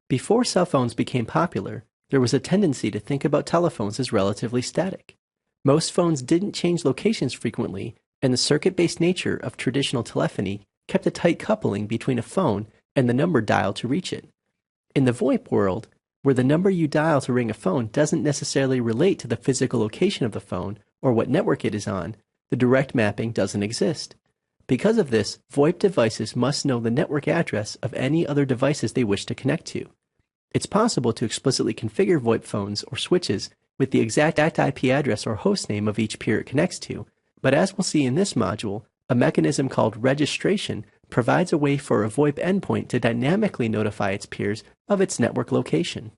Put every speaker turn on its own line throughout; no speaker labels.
Before cell phones became popular, there was a tendency to think about telephones as relatively static. Most phones didn't change locations frequently, and the circuit-based nature of traditional telephony kept a tight coupling between a phone and the number dialed to reach it. In the VoIP world, where the number you dial to ring a phone doesn't necessarily relate to the physical location of the phone or what network it is on, the direct mapping doesn't exist. Because of this, VoIP devices must know the network address of any other devices they wish to connect to. It's possible to explicitly configure VoIP phones or switches with the exact IP address or host name of each peer it connects to, but as we'll see in this module, a mechanism called registration provides a way for a VoIP endpoint to dynamically notify its peers of its network location.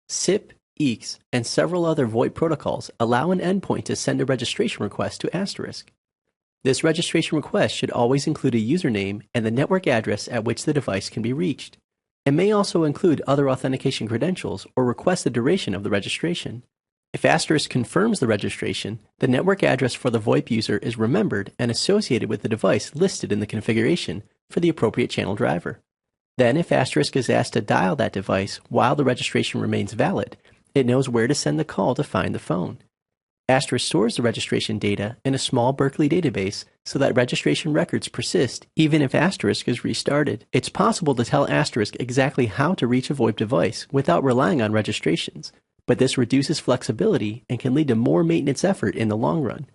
SIP, EECS, and several other VoIP protocols allow an endpoint to send a registration request to Asterisk. This registration request should always include a username and the network address at which the device can be reached. It may also include other authentication credentials or request the duration of the registration. If Asterisk confirms the registration, the network address for the VoIP user is remembered and associated with the device listed in the configuration for the appropriate channel driver. Then, if Asterisk is asked to dial that device while the registration remains valid, it knows where to send the call to find the phone. Asterisk stores the registration data in a small Berkeley database so that registration records persist even if Asterisk is restarted. It's possible to tell Asterisk exactly how to reach a VoIP device without relying on registrations, but this reduces flexibility and can lead to more maintenance effort in the long run.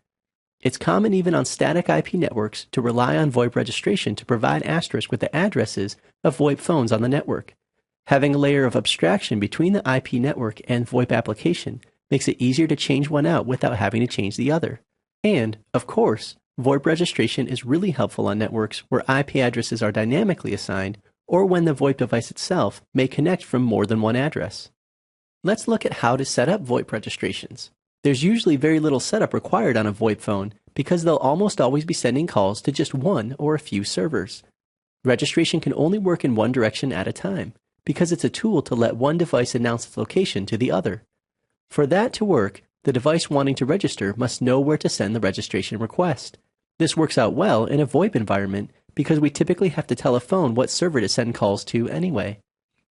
It's common even on static IP networks to rely on VoIP registration to provide Asterisk with the addresses of VoIP phones on the network. Having a layer of abstraction between the IP network and VoIP application makes it easier to change one out without having to change the other. And, of course, VoIP registration is really helpful on networks where IP addresses are dynamically assigned or when the VoIP device itself may connect from more than one address. Let's look at how to set up VoIP registrations. There's usually very little setup required on a VoIP phone because they'll almost always be sending calls to just one or a few servers. Registration can only work in one direction at a time because it's a tool to let one device announce its location to the other. For that to work, the device wanting to register must know where to send the registration request. This works out well in a VoIP environment because we typically have to tell a phone what server to send calls to anyway.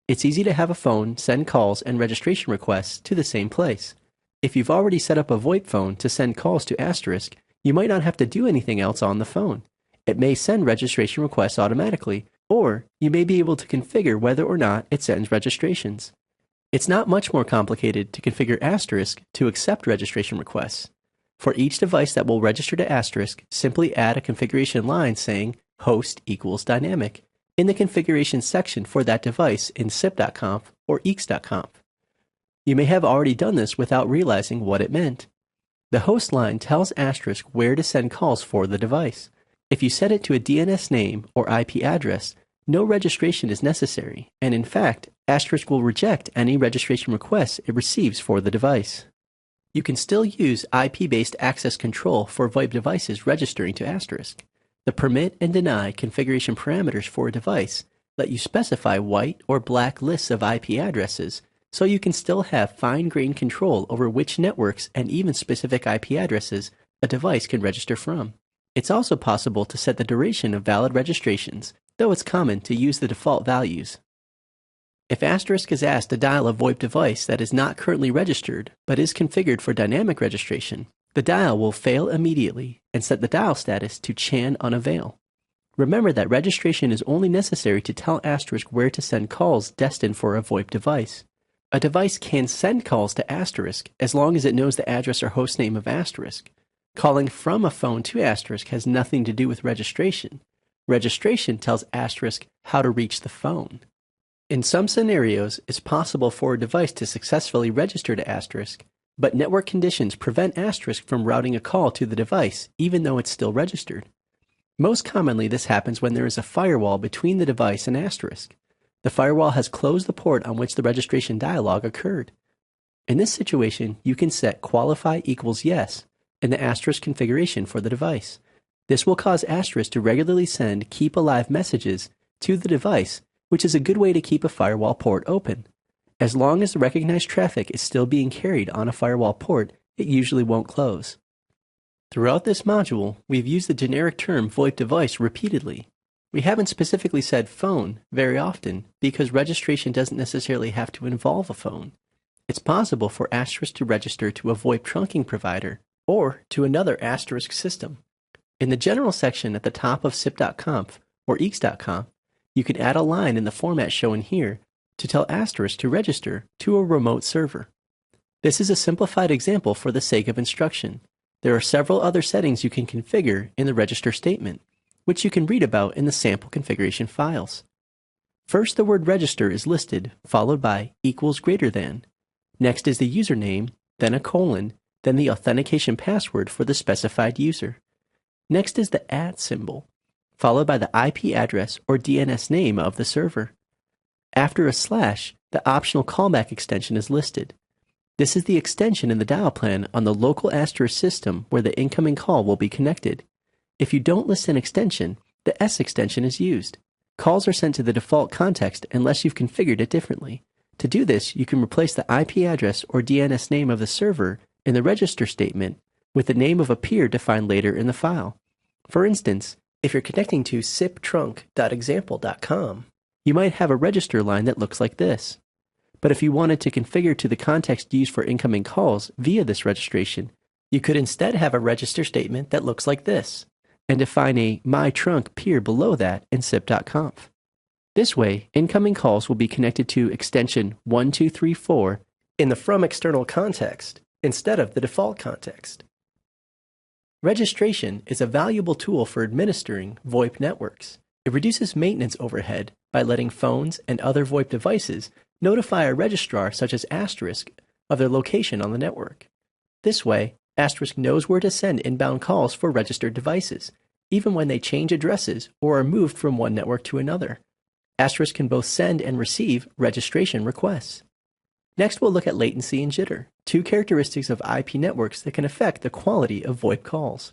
It's easy to have a phone send calls and registration requests to the same place. If you've already set up a VoIP phone to send calls to Asterisk, you might not have to do anything else on the phone. It may send registration requests automatically, or you may be able to configure whether or not it sends registrations. It's not much more complicated to configure Asterisk to accept registration requests. For each device that will register to Asterisk, simply add a configuration line saying host equals dynamic in the configuration section for that device in sip.conf or eeks.conf. You may have already done this without realizing what it meant. The host line tells Asterisk where to send calls for the device. If you set it to a DNS name or IP address, no registration is necessary, and in fact, Asterisk will reject any registration requests it receives for the device. You can still use IP-based access control for VoIP devices registering to Asterisk. The permit and deny configuration parameters for a device let you specify white or black lists of IP addresses, so you can still have fine-grained control over which networks and even specific IP addresses a device can register from. It's also possible to set the duration of valid registrations, though it's common to use the default values. If Asterisk is asked to dial a VoIP device that is not currently registered but is configured for dynamic registration, the dial will fail immediately and set the dial status to Chan Unavail. Remember that registration is only necessary to tell Asterisk where to send calls destined for a VoIP device. A device can send calls to Asterisk as long as it knows the address or hostname of Asterisk. Calling from a phone to Asterisk has nothing to do with registration. Registration tells Asterisk how to reach the phone. In some scenarios, it's possible for a device to successfully register to Asterisk, but network conditions prevent Asterisk from routing a call to the device even though it's still registered. Most commonly, this happens when there is a firewall between the device and Asterisk. The firewall has closed the port on which the registration dialog occurred. In this situation, you can set qualify equals yes in the Asterisk configuration for the device. This will cause Asterisk to regularly send keep alive messages to the device, which is a good way to keep a firewall port open. As long as the recognized traffic is still being carried on a firewall port, it usually won't close. Throughout this module, we've used the generic term VoIP device repeatedly. We haven't specifically said phone very often because registration doesn't necessarily have to involve a phone. It's possible for Asterisk to register to a VoIP trunking provider or to another Asterisk system. In the general section at the top of SIP.conf or EECS.conf, you can add a line in the format shown here to tell Asterisk to register to a remote server. This is a simplified example for the sake of instruction. There are several other settings you can configure in the register statement, which you can read about in the sample configuration files. First, the word register is listed, followed by equals greater than. Next is the username, then a colon, then the authentication password for the specified user. Next is the @ symbol, followed by the IP address or DNS name of the server. After a slash, the optional callback extension is listed. This is the extension in the dial plan on the local Asterisk system where the incoming call will be connected. If you don't list an extension, the S extension is used. Calls are sent to the default context unless you've configured it differently. To do this, you can replace the IP address or DNS name of the server in the register statement with the name of a peer defined later in the file. For instance, if you're connecting to siptrunk.example.com, you might have a register line that looks like this. But if you wanted to configure to the context used for incoming calls via this registration, you could instead have a register statement that looks like this, and define a mytrunk peer below that in sip.conf. This way, incoming calls will be connected to extension 1234 in the from external context instead of the default context. Registration is a valuable tool for administering VoIP networks. It reduces maintenance overhead by letting phones and other VoIP devices notify a registrar such as Asterisk of their location on the network. This way, Asterisk knows where to send inbound calls for registered devices, even when they change addresses or are moved from one network to another. Asterisk can both send and receive registration requests. Next, we'll look at latency and jitter, two characteristics of IP networks that can affect the quality of VoIP calls.